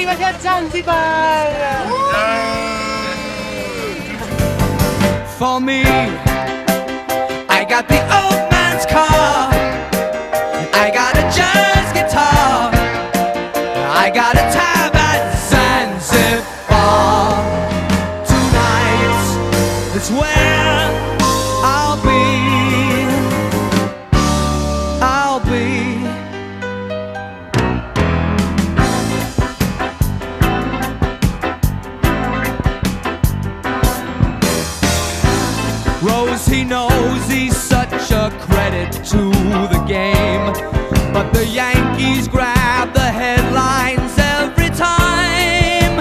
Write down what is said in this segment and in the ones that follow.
arrivati a Zanzibar! For me, I got the old man's car, I got a jazz guitar, I got a tab at Zanzibar. Tonight, that's where I'll be. Rose, he knows he's such a credit to the game, but the Yankees grab the headlines every time.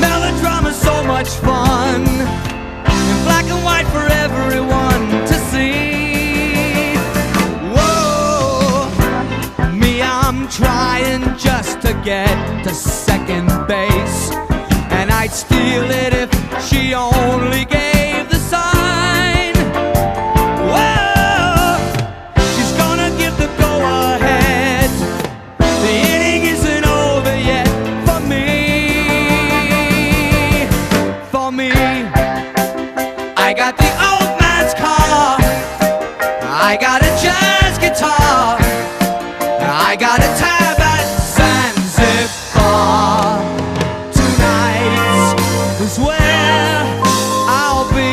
Melodrama's so much fun, in black and white for everyone to see. Whoa, me, I'm trying just to get to second base, and I'd steal it if she only gave the sign. Whoa, she's gonna give the go-ahead. The inning isn't over yet for me. For me, I got the old man's car, I got a jazz guitar, I got a tab at Zanzibar. Tonight is where I'll be.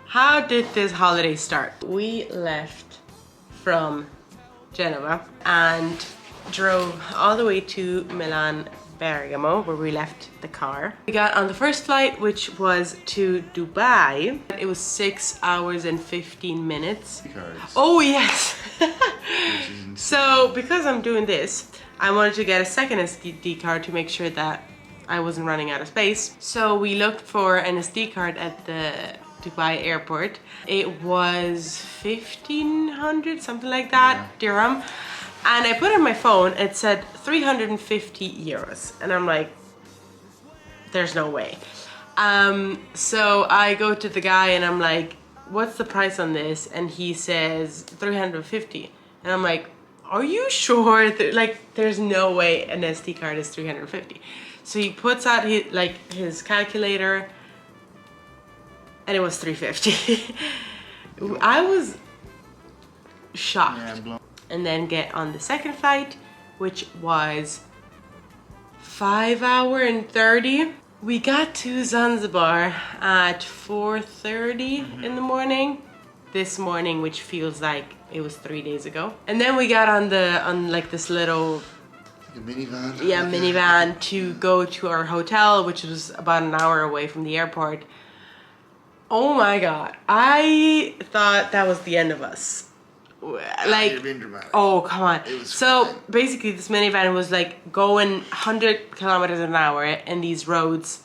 How did this holiday start? We left from Genova and drove all the way to Milan Bergamo, where we left the car. We got on the first flight, which was to Dubai. It was 6 hours and 15 minutes. Oh yes! So because I'm doing this, I wanted to get a second SD card to make sure that I wasn't running out of space. So we looked for an SD card at the Dubai airport. It was 1,500, something like that, dirham. And I put it on my phone, it said 350 euros. And I'm like, there's no way. So I go to the guy and I'm like, what's the price on this? And he says 350. And I'm like, are you sure? Like, there's no way an SD card is 350. So he puts out his calculator and it was 350. I was shocked. Yeah, and then get on the second flight, which was 5 hours and 30. We got to Zanzibar at 4:30 in the morning. This morning, which feels like it was 3 days ago. And then we got on like this little minivan. Yeah, minivan to go to our hotel, which was about an hour away from the airport. Oh my God, I thought that was the end of us. Like, You're being dramatic. oh, come on. So fine. basically this minivan was like going 100 kilometers an hour in these roads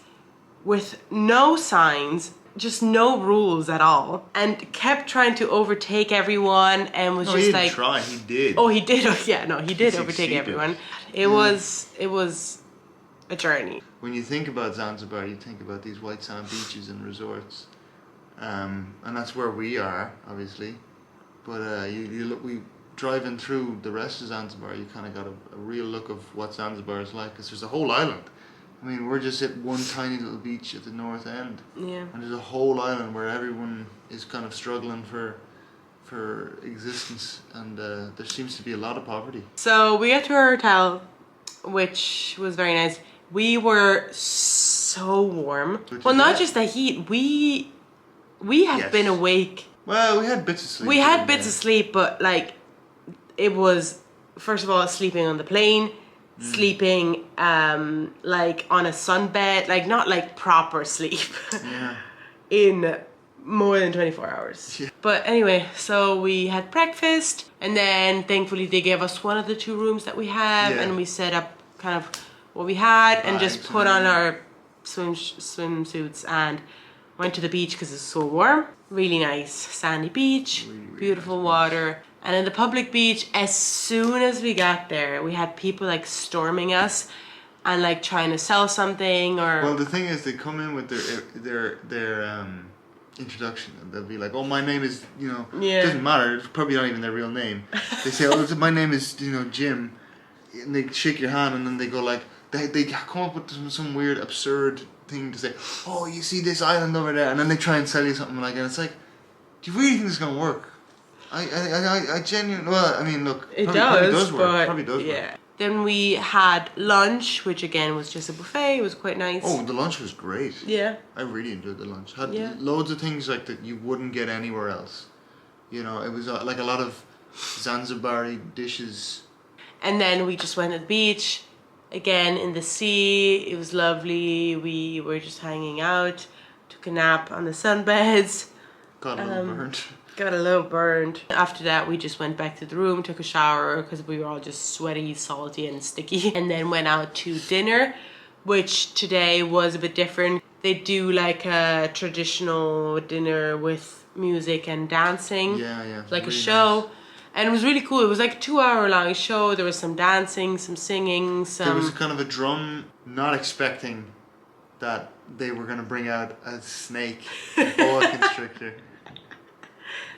with no signs, just no rules at all, and kept trying to overtake everyone and was No, just he didn't like, try, he did. oh, he did. Yeah, no, he did He overtake succeeded. everyone. It was a journey. When you think about Zanzibar, you think about these white sand beaches and resorts, and that's where we are, obviously. But you look, we driving through the rest of Zanzibar, you kind of got a real look of what Zanzibar is like, because there's a whole island. I mean, we're just at one tiny little beach at the north end, Yeah. and there's a whole island where everyone is kind of struggling for existence, and there seems to be a lot of poverty. So we got to our hotel, which was very nice. We were so warm. Well, not just the heat. We have Yes. been awake. Well, we had bits of sleep. We had bits of sleep, but like, it was, first of all, sleeping on the plane, sleeping like on a sunbed, like not like proper sleep. Yeah. In more than 24 hours. Yeah. But anyway, so we had breakfast, and then thankfully they gave us one of the 2 rooms that we have, Yeah. and we set up kind of what we had and just Bags put and on our swimsuits and went to the beach because it's so warm. Really nice sandy beach, Really, really beautiful nice water. And in the public beach, as soon as we got there, we had people like storming us and like trying to sell something or... Well, the thing is, they come in with their introduction, and they'll be like, "Oh, my name is, you know, Yeah. it doesn't matter. It's probably not even their real name." They say, "Oh, my name is, you know, Jim," and they shake your hand, and then they go like, they come up with some weird, absurd thing to say. "Oh, you see this island over there," and then they try and sell you something like, and it's like, do you really think this is gonna work? I genuinely, well, I mean, look, It probably does, work. but Probably does yeah. work. Then we had lunch, which again was just a buffet. It was quite nice. Oh, the lunch was great. Yeah. I really enjoyed the lunch. Had Yeah. loads of things like that you wouldn't get anywhere else. You know, it was like a lot of Zanzibari dishes. And then we just went to the beach, again in the sea. It was lovely. We were just hanging out, took a nap on the sunbeds. Got a little burnt. Got a little burned. After that, we just went back to the room, took a shower because we were all just sweaty, salty, and sticky. And then went out to dinner, which today was a bit different. They do like a traditional dinner with music and dancing. Yeah, yeah. Like a really show. nice. And it was really cool. It was like a 2-hour long show. There was some dancing, some singing, There was some... kind of a drum, not expecting that they were going to bring out a snake, a boa constrictor.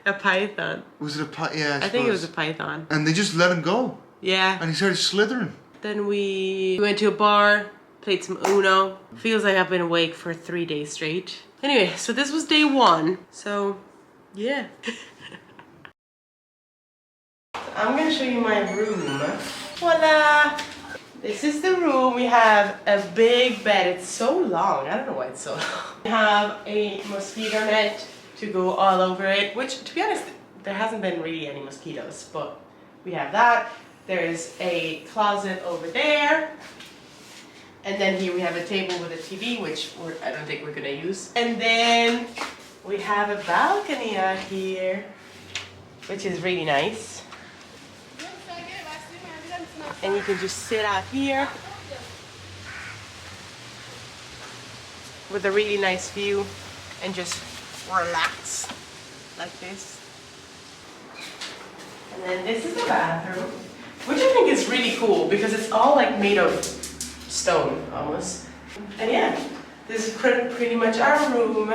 A python. Was it a yeah, I think it was a suppose. python. And they just let him go. Yeah. And he started slithering. Then we went to a bar, played some Uno. Feels like I've been awake for 3 days straight. Anyway, so this was day 1. So, yeah. I'm gonna show you my room. Voila! This is the room. We have a big bed. It's so long. I don't know why it's so long. We have a mosquito net to go all over it, which, to be honest, there hasn't been really any mosquitoes, but we have that. There's a closet over there. And then here we have a table with a TV, which I don't think we're gonna use. And then we have a balcony out here, which is really nice. And you can just sit out here. with a really nice view and just relax like this. And then this is the bathroom, which I think is really cool because it's all like made of stone almost. And yeah, this is pretty much our room.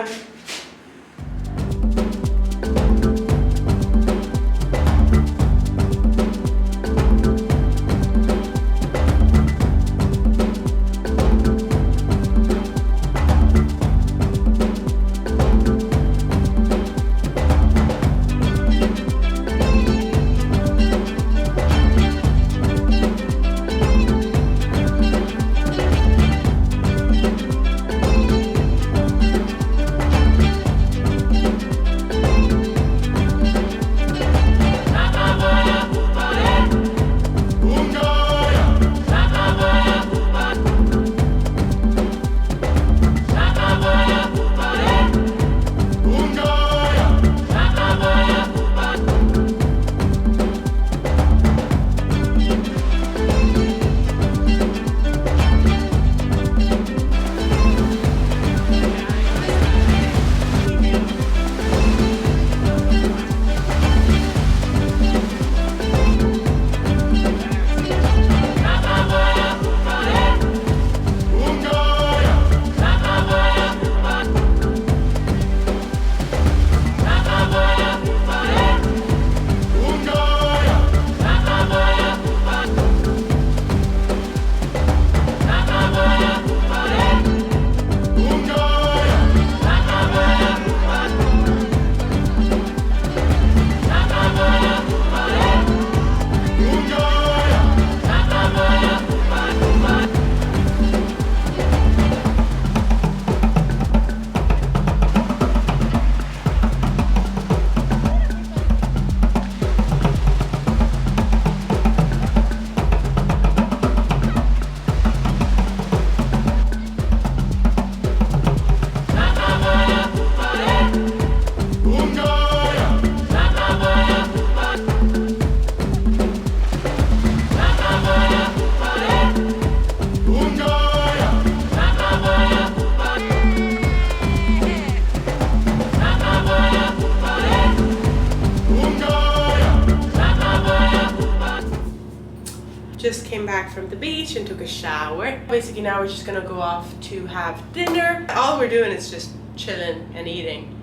Just came back from the beach and took a shower. Basically now we're just gonna go off to have dinner. All we're doing is just chilling and eating.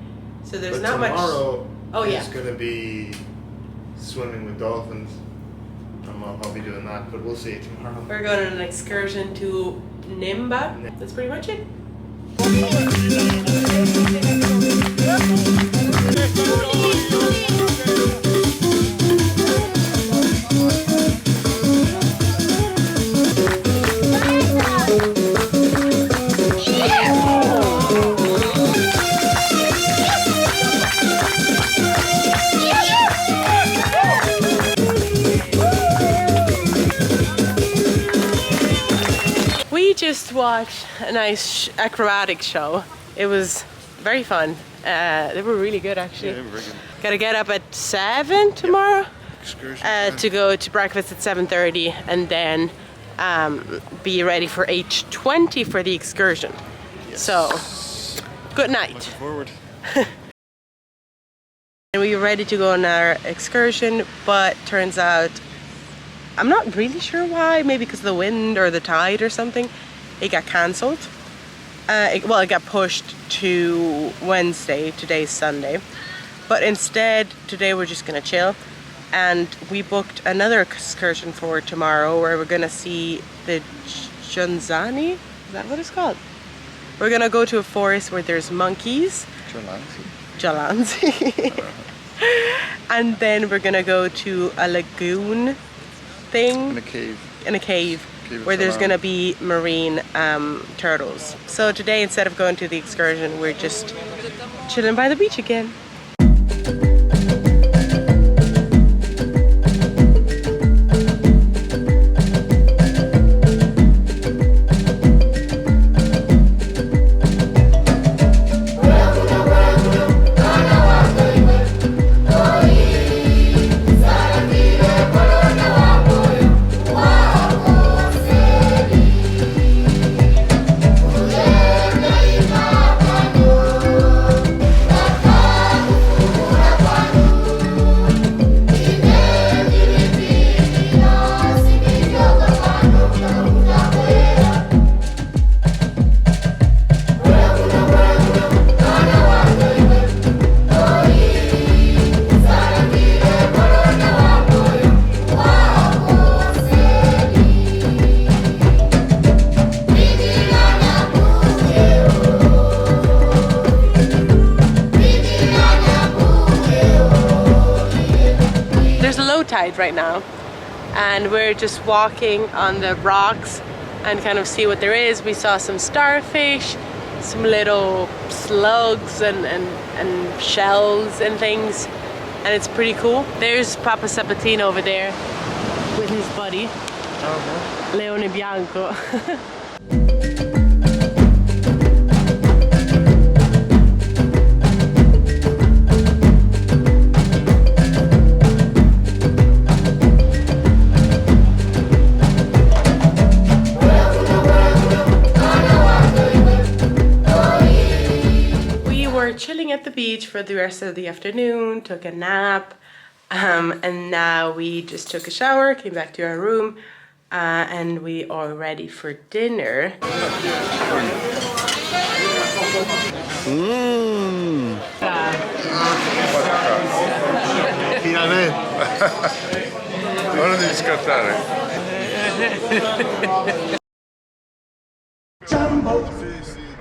So there's not much. Tomorrow yeah. is gonna be swimming with dolphins. I'll probably be doing that, but we'll see tomorrow. We're going on an excursion to Nimba. That's pretty much it. Just watched a nice acrobatic show. It was very fun. They were really good actually. Yeah, they were very good. Gotta get up at 7 tomorrow. Excursion To go to breakfast at 7:30 and then be ready for 8:20 for the excursion. Yes. So, good night. Looking forward. And we were ready to go on our excursion, but turns out I'm not really sure why. Maybe because of the wind or the tide or something. It got cancelled. It got pushed to Wednesday. Today's Sunday. But instead, today we're just gonna chill. And we booked another excursion for tomorrow where we're gonna see the Junzani. Is that what it's called? We're gonna go to a forest where there's monkeys. Jalansi. And then we're gonna go to a lagoon thing. In a cave. Where there's gonna be marine turtles. So today, instead of going to the excursion, we're just chilling by the beach again. tide right now, and we're just walking on the rocks and kind of see what there is. We saw some starfish, some little slugs and shells and things, and it's pretty cool. There's Papa Sabatino over there with his buddy, Leone Bianco. Chilling at the beach for the rest of the afternoon, took a nap, and now we just took a shower, came back to our room, and we are ready for dinner.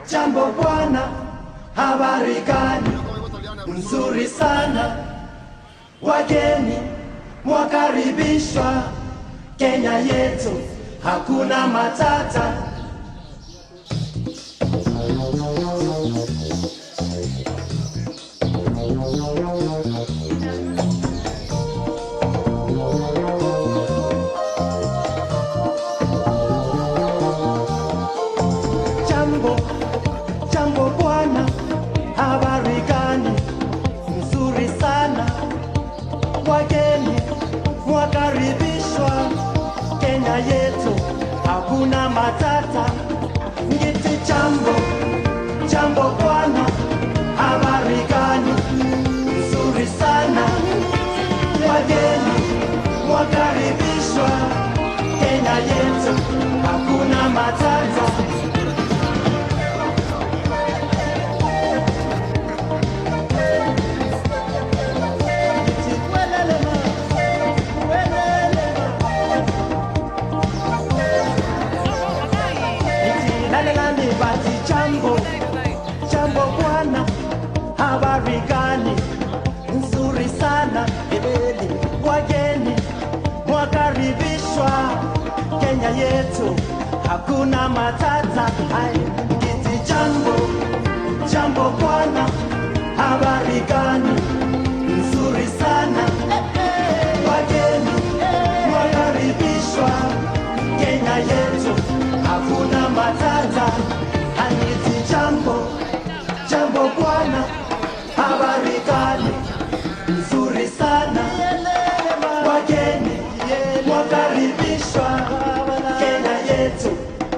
Jambo bwana, habari gani? Nzuri sana, wageni mwakaribishwa, Kenya yetu hakuna matata. Jambo bwana, habari gani? Nzuri sana, wageni mwakaribishwa, Kenya yetu hakuna matata. Ngiti jambo bwana, habari gani? Nzuri sana, wageni mwakaribishwa, Kenya yetu hakuna matata. Jambo bwana, habari gani? Nzuri sana, wageni mwakaribishwa, Kenya yetu hakuna matata. Ngiti jambo bwana, habari gani? Nzuri sana, wageni mwakaribishwa, Kenya yetu hakuna matata. Ngiti jambo bwana, habari gani? Nzuri sana, wageni mwakaribishwa, Kenya yetu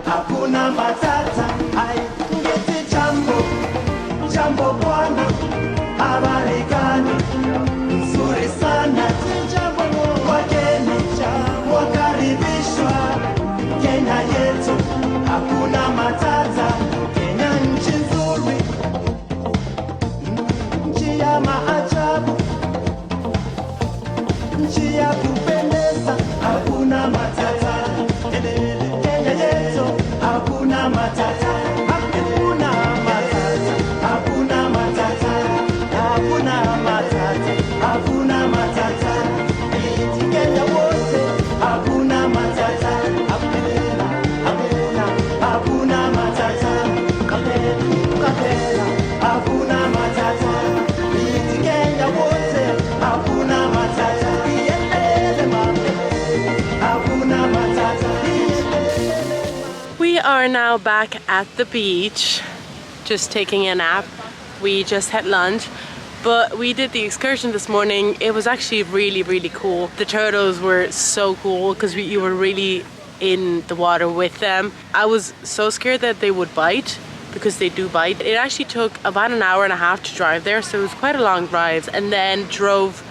hakuna matata. Ngiti jambo bwana, habari gani? Nzuri sana, wageni mwakaribishwa, Kenya yetu hakuna matata. Kenya nchi nzuri, nchi ya maajabu, nchi ya kupendeza, hakuna matata. Kenya yetu hakuna matata, hakuna matata, hakuna matata, hakuna matata, hakuna matata. Kenya wote hakuna matata, hakuna matata, hakuna matata. Kenya wote hakuna matata, hakuna matata. We are now back at the beach, just taking a nap. We just had lunch, but we did the excursion this morning. It was actually really cool. The turtles were so cool because you were really in the water with them. I was so scared that they would bite, because they do bite. It actually took about an hour and a half to drive there, so it was quite a long drive, and then drove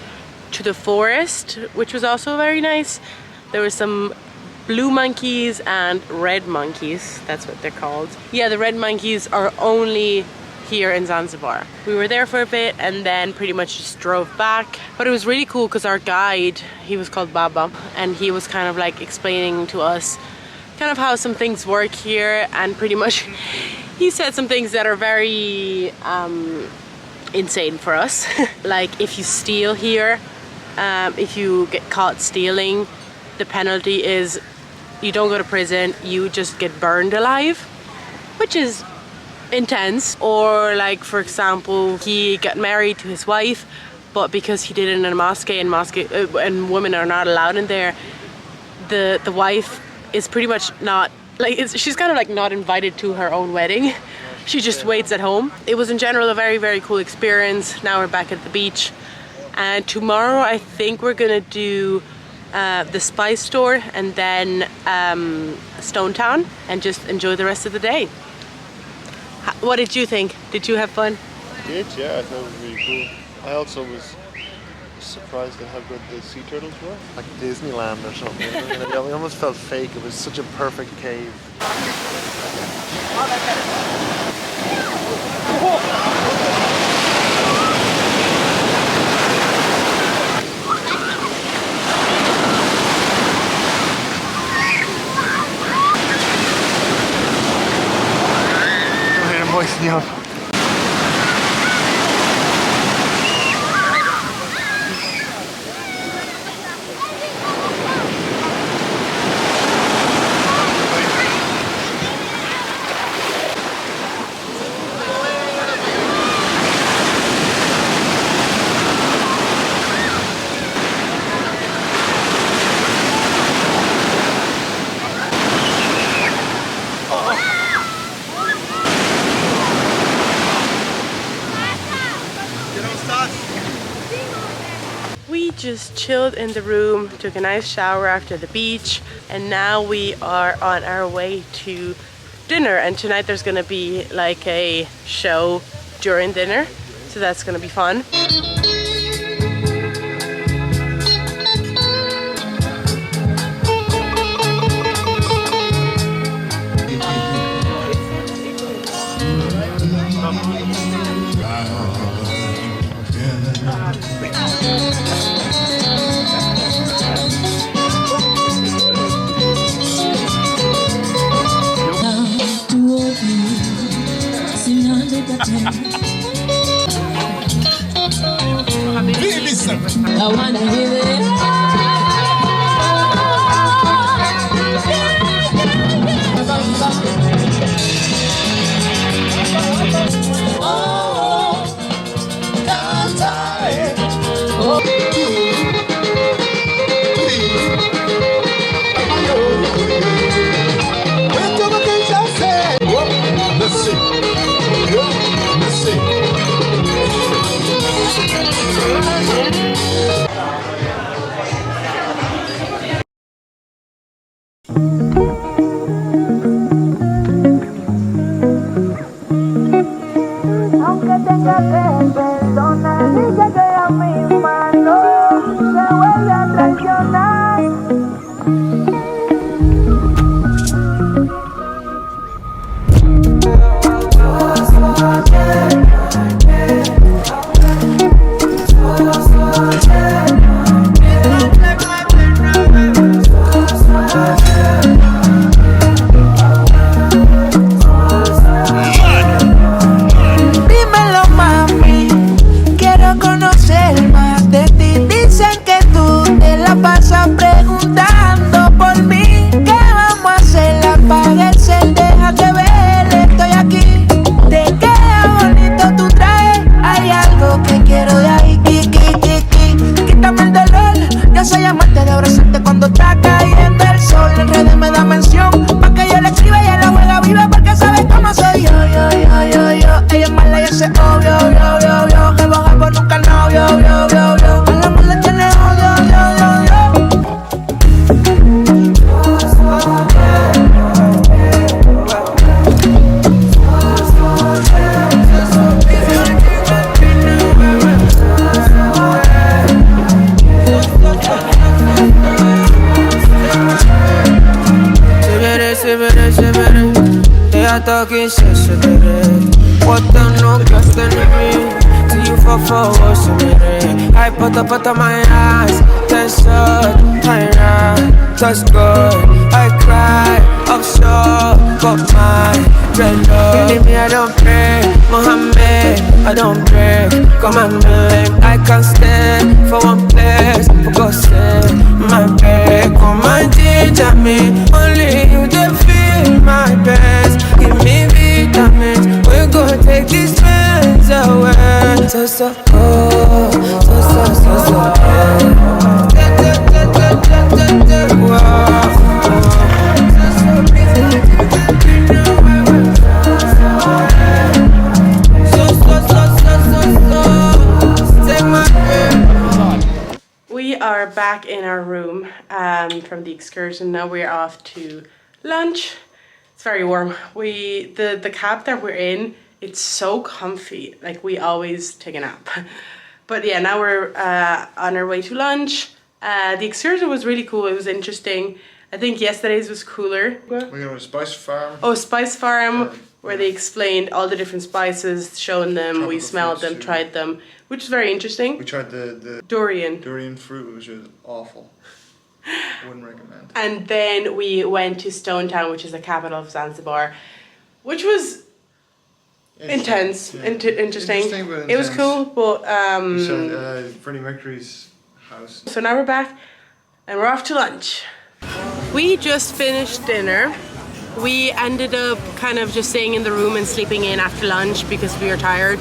to the forest, which was also very nice. There were some blue monkeys and red monkeys, that's what they're called. Yeah, the red monkeys are only here in Zanzibar. We were there for a bit and then pretty much just drove back. But it was really cool because our guide, he was called Baba, and he was kind of like explaining to us kind of how some things work here, and pretty much he said some things that are very insane for us. Like if you steal here, if you get caught stealing, the penalty is you don't go to prison, you just get burned alive, which is intense. Or like, for example, he got married to his wife, but because he did it in a mosque and women are not allowed in there, the wife is pretty much not, like, she's kind of like not invited to her own wedding. She just waits at home. It was in general a very, very cool experience. Now we're back at the beach, and tomorrow I think we're gonna do the Spice Store and then Stone Town and just enjoy the rest of the day. What did you think? Did you have fun? I did, yeah. I thought it was really cool. I also was surprised at how good the sea turtles were. Like Disneyland or something. It almost felt fake. It was such a perfect cave. Go ahead and moisten you up. We just chilled in the room, took a nice shower after the beach, and now we are on our way to dinner. And tonight there's gonna be like a show during dinner, so that's gonna be fun. I wanna hear it. Oh, I'm tired. Let's see. Let's see. Aunque tenga que perdonar, dice que a mi mano se vuelve a traicionar. Dímelo, mami, quiero conocer más de ti. Dicen que tú te la pasas preguntando por mí. ¿Qué vamos a hacer? Apaga el cel, déjate ver, estoy aquí. Te queda bonito tu traje, hay algo que quiero de ahí. Quítame el dolor, yo soy amante de abrazarte cuando está cayendo el sol. En redes me da mención, pa' que yo le escriba y ella la juega viva porque sabes cómo soy yo. Ella es mala y ese obvio, que baja por nunca novio, a la mala tiene odio. Ella talking shit, se veré. What the no gas than me. Till you fall forward, se veré. I put up my eyes. Tension, that's good. I cry, offshore, got my red love. Believe me, I don't pray. Mohammed, I don't break. Come on, man. I can't stand for one place. so, oh, so, We are back in our room from the excursion. Now we're off to lunch. It's very warm. The cab that we're in, it's so comfy. Like, we always take a nap. But yeah, now we're on our way to lunch. The excursion was really cool. It was interesting. I think yesterday's was cooler. We're going to Spice Farm. Oh, Spice Farm, where they explained all the different spices, shown them, we Tropical smelled fruits them, too. tried them, which is very interesting. We tried the Durian. fruit, which was awful. I wouldn't recommend. And then we went to Stone Town, which is the capital of Zanzibar, which was intense, Yeah. interesting. But It was cool, but We saw Freddie Mercury's house. so now we're back and we're off to lunch. We just finished dinner. We ended up kind of just staying in the room and sleeping in after lunch because we were tired.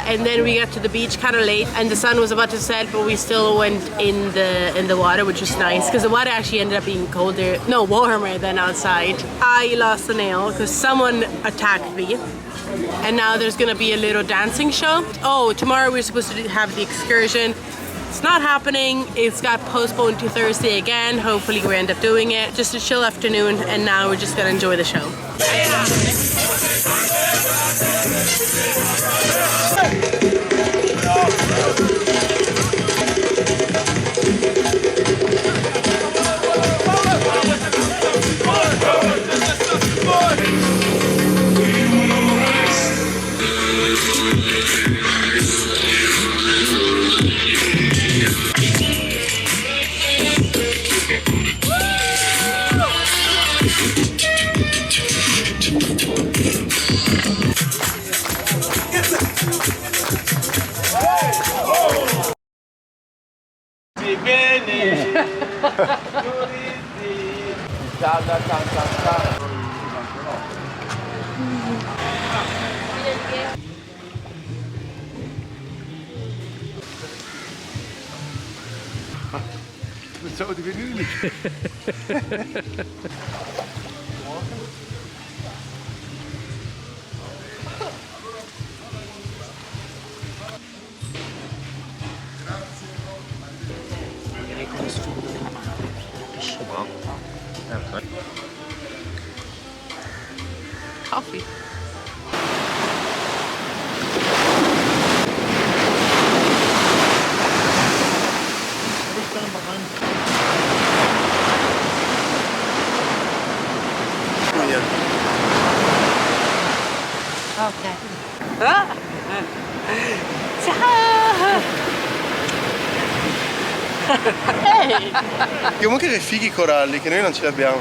And then we got to the beach kind of late and the sun was about to set, but we still went in the water, which was nice because the water actually ended up being colder, no, warmer than outside. I lost a nail because someone attacked me. And now there's gonna be a little dancing show. Oh, tomorrow we're supposed to have the excursion. It's not happening. It's got postponed to Thursday again. Hopefully we end up doing it. Just a chill afternoon, and now we're just gonna enjoy the show. Dat zouden we nu niet. Coffee. Okay. Hey! Comunque dei fighi coralli che noi non ce li abbiamo.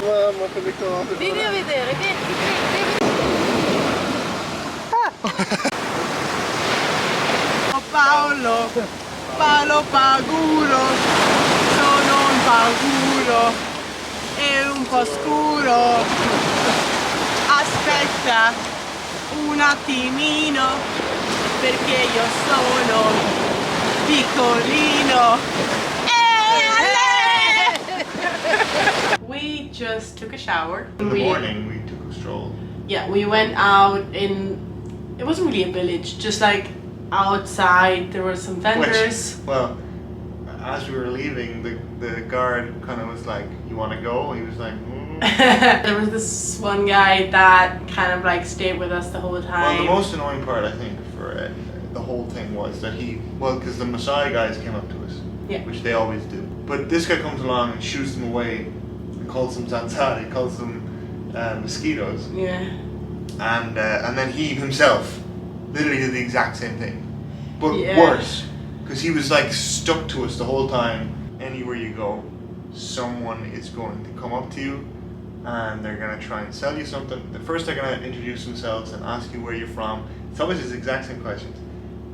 Mamma che le cose. Vieni a vedere, vieni. Paolo, Paolo Paguro, sono un paguro, è un po' scuro, aspetta un attimino, perché io sono piccolino. We just took a shower. In the morning, we took a stroll. Yeah, we went out in, it wasn't really a village, just like outside there were some vendors. Well, as we were leaving, the guard kind of was like, "You want to go?" He was like, There was this one guy that kind of like stayed with us the whole time. Well, the most annoying part, I think, for the whole thing was that because the Maasai guys came up to us, Yeah. which they always do. But this guy comes along and shoots them away and calls them zanzari, calls them mosquitoes. Yeah. And then he himself literally did the exact same thing, but Yeah. worse, because he was like stuck to us the whole time. Anywhere you go, someone is going to come up to you and they're gonna try and sell you something. First they're gonna introduce themselves and ask you where you're from. It's always the exact same questions.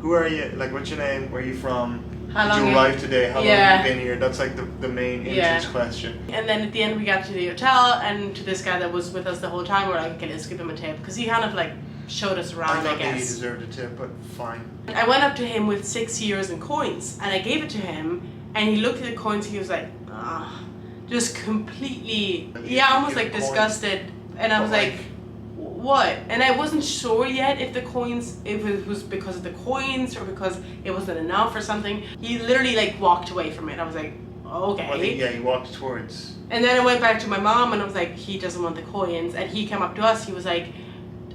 Who are you? Like, what's your name? Where are you from? Did you arrive today? How long have you been here? That's like the main entrance question. And then at the end we got to the hotel, and to this guy that was with us the whole time, we're like, okay, let's give him a tip, because he kind of like showed us around, I guess. He deserved a tip, but fine. I went up to him with 6 euros in coins, and I gave it to him, and he looked at the coins, he was like, just completely, almost like disgusted. And I was like, what? And I wasn't sure yet if it was because of the coins or because it wasn't enough or something. He literally like walked away from it. I was like, okay. Well, he walked towards. And then I went back to my mom and I was like, he doesn't want the coins. And he came up to us, he was like,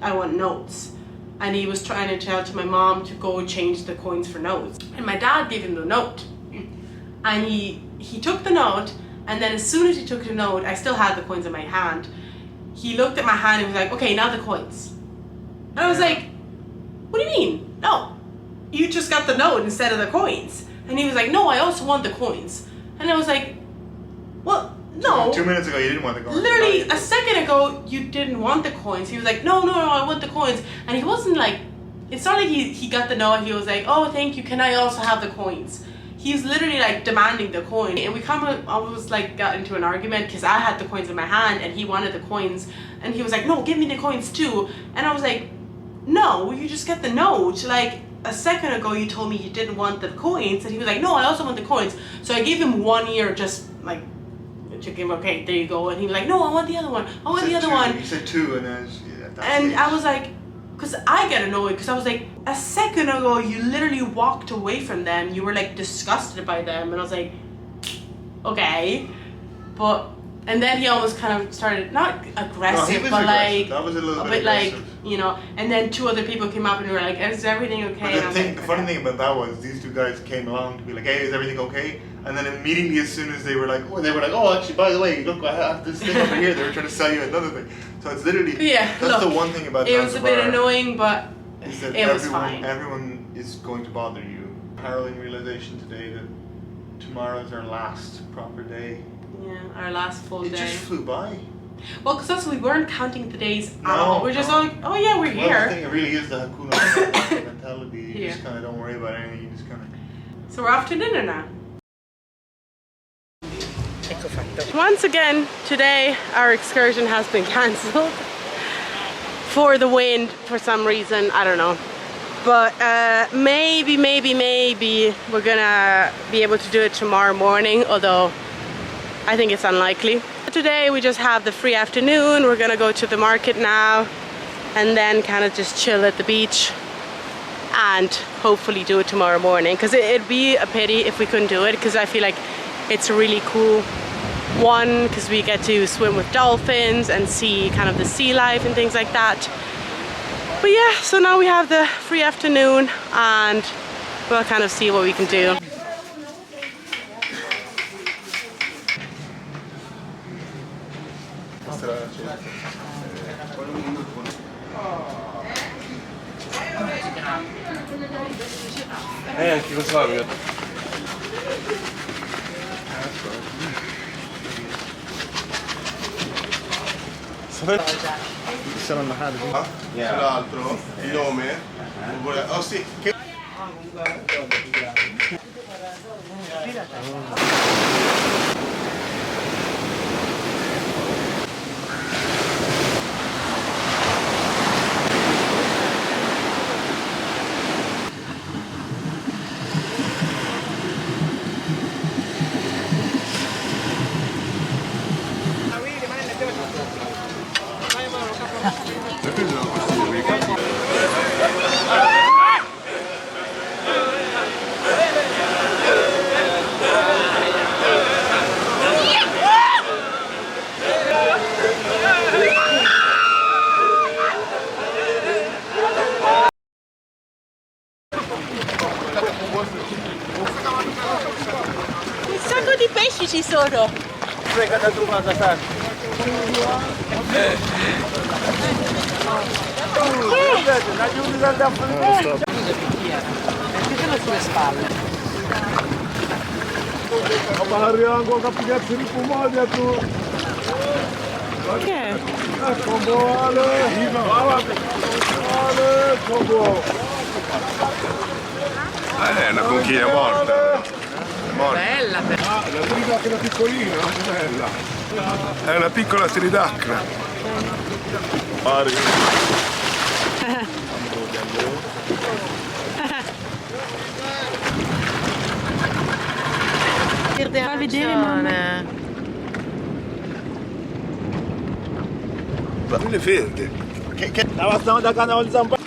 I want notes. And he was trying to tell to my mom to go change the coins for notes. And my dad gave him the note. And he took the note, and then as soon as he took the note, I still had the coins in my hand. He looked at my hand and was like, okay, now the coins. And I was like, what do you mean? No, you just got the note instead of the coins. And he was like, no, I also want the coins. And I was like, well, no. 2 minutes ago you didn't want the coins. Literally a second ago you didn't want the coins. He was like, no, I want the coins. And he wasn't like, it's not like he got the note, he was like, oh, thank you, can I also have the coins? He's literally like demanding the coin, and we kind of almost like got into an argument because I had the coins in my hand and he wanted the coins, and he was like, no, give me the coins too. And I was like, no, you just get the note. Like a second ago you told me you didn't want the coins, and he was like, no, I also want the coins. So I gave him 1 ear just like to give him, okay, there you go. And he was like, no, I want the other one, I want the other one. He said 2, and I was like, because I get annoyed, because I was like, a second ago you literally walked away from them, you were like disgusted by them, and I was like, okay, but, and then he almost kind of started, not aggressive, but like, that was a little bit like, you know, and then 2 other people came up and were like, is everything okay? But the funny thing about that was, these 2 guys came along to be like, hey, is everything okay? And then immediately, as soon as they were like, oh, actually, by the way, look, I have this thing over here. They were trying to sell you another thing. So it's literally, that's the one thing about it was a bit annoying, but is that it was fine. Everyone is going to bother you. Harrowing realization today that tomorrow's our last proper day. Yeah, our last full day. It just flew by. Well, because also we weren't counting the days at all. We're just all like, oh yeah, we're here. I think it really is the Hakuna mentality. You just kind of don't worry about anything. You just kind of. So we're off to dinner now. Once again, today our excursion has been cancelled for the wind for some reason, I don't know. But maybe we're gonna be able to do it tomorrow morning, although I think it's unlikely. Today we just have the free afternoon. We're gonna go to the market now and then kind of just chill at the beach and hopefully do it tomorrow morning, because it'd be a pity if we couldn't do it, because I feel like it's a really cool one, because we get to swim with dolphins and see kind of the sea life and things like that. But yeah, so now we have the free afternoon and we'll kind of see what we can do. Anche lo so, Saranno hard. Tra l'altro il nome oh sì che Un sacco di pesci ci sono. Sulle spalle. Ma arriva ancora a pigliarsi il fumone tu. Che? Una conchiglia morta. Bella. La tridacra piccolina, bella. È una piccola tridacra. Fa vedere, mamma. Quelle verde. Stiamo da canale Zanzibar.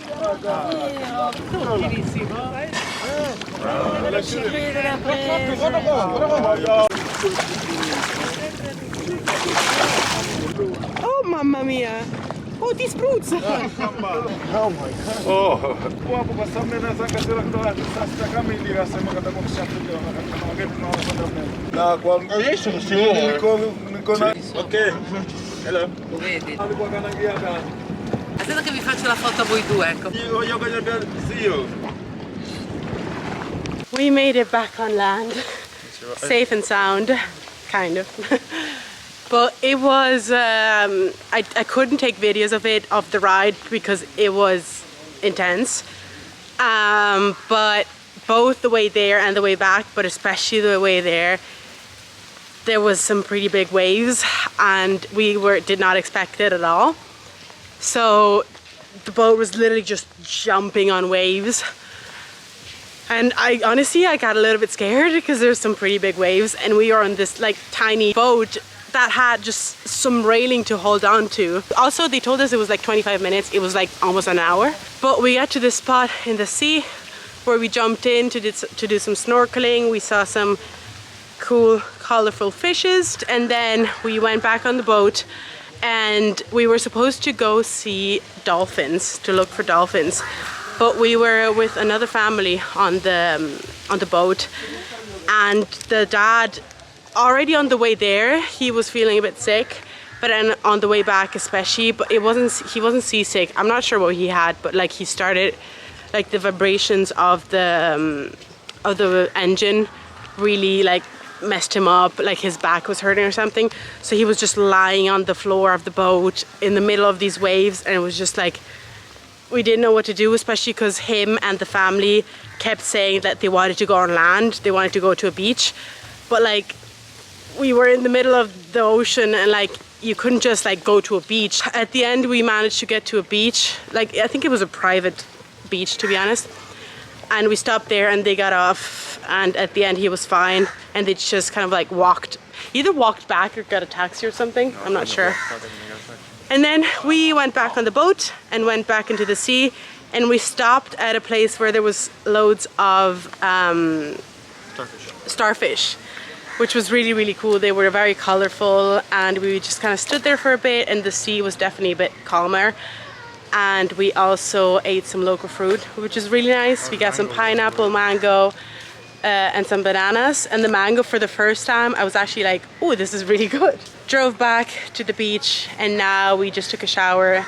Oh mamma mia! Oh, ti spruzza! Oh my god. Oh. Può passarmi una sacca sulla sta camilla, se magari con sempre no, quando ok. Hello. Lo vedi? Aspetta che vi faccio la foto a voi due, ecco. We made it back on land, safe and sound, kind of. But it was, I couldn't take videos of it, of the ride, because it was intense. But both the way there and the way back, but especially the way there was some pretty big waves, and we did not expect it at all. So the boat was literally just jumping on waves. And I got a little bit scared because there's some pretty big waves, and we were on this like tiny boat that had just some railing to hold on to. Also, they told us it was like 25 minutes. It was like almost an hour. But we got to this spot in the sea where we jumped in to do some snorkeling. We saw some cool, colorful fishes, and then we went back on the boat, and we were supposed to go see dolphins, to look for dolphins. But we were with another family on the boat, and the dad, already on the way there, he was feeling a bit sick, but then on the way back especially, but he wasn't seasick. I'm not sure what he had, but like he started, like the vibrations of the engine really like messed him up, like his back was hurting or something. So he was just lying on the floor of the boat in the middle of these waves, and it was just like, we didn't know what to do, especially because him and the family kept saying that they wanted to go on land, they wanted to go to a beach, but like we were in the middle of the ocean, and like you couldn't just like go to a beach. At the end we managed to get to a beach, like I think it was a private beach, to be honest, and we stopped there and they got off, and at the end he was fine, and they just kind of like either walked back or got a taxi or something, I'm not sure. And then we went back on the boat and went back into the sea, and we stopped at a place where there was loads of starfish, which was really, really cool. They were very colorful, and we just kind of stood there for a bit, and the sea was definitely a bit calmer. And we also ate some local fruit, which is really nice. We got some pineapple, mango, and some bananas. And the mango, for the first time, I was actually like, oh, this is really good. Drove back to the beach, and now we just took a shower,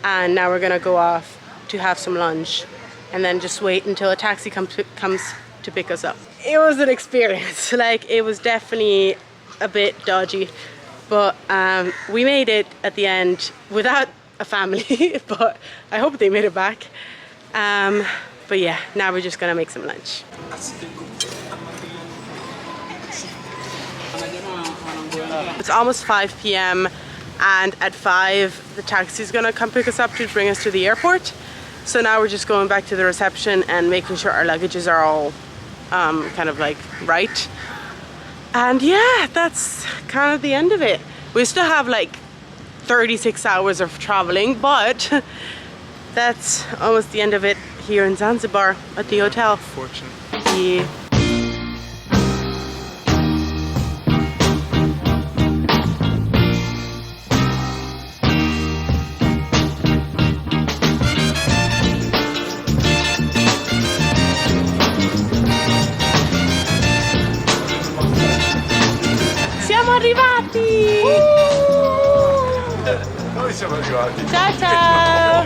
and now we're gonna go off to have some lunch, and then just wait until a taxi comes to pick us up. It was an experience. Like, it was definitely a bit dodgy, but we made it at the end without a family, but I hope they made it back. But yeah, now we're just gonna make some lunch. It's almost 5 p.m. and at 5 the taxi is gonna come pick us up to bring us to the airport. So now we're just going back to the reception and making sure our luggages are all kind of like right. And yeah, that's kind of the end of it. We still have like 36 hours of traveling, but that's almost the end of it here in Zanzibar at the hotel. Fortunate. Yeah. Siamo arrivati! Noi siamo arrivati. Ciao ciao!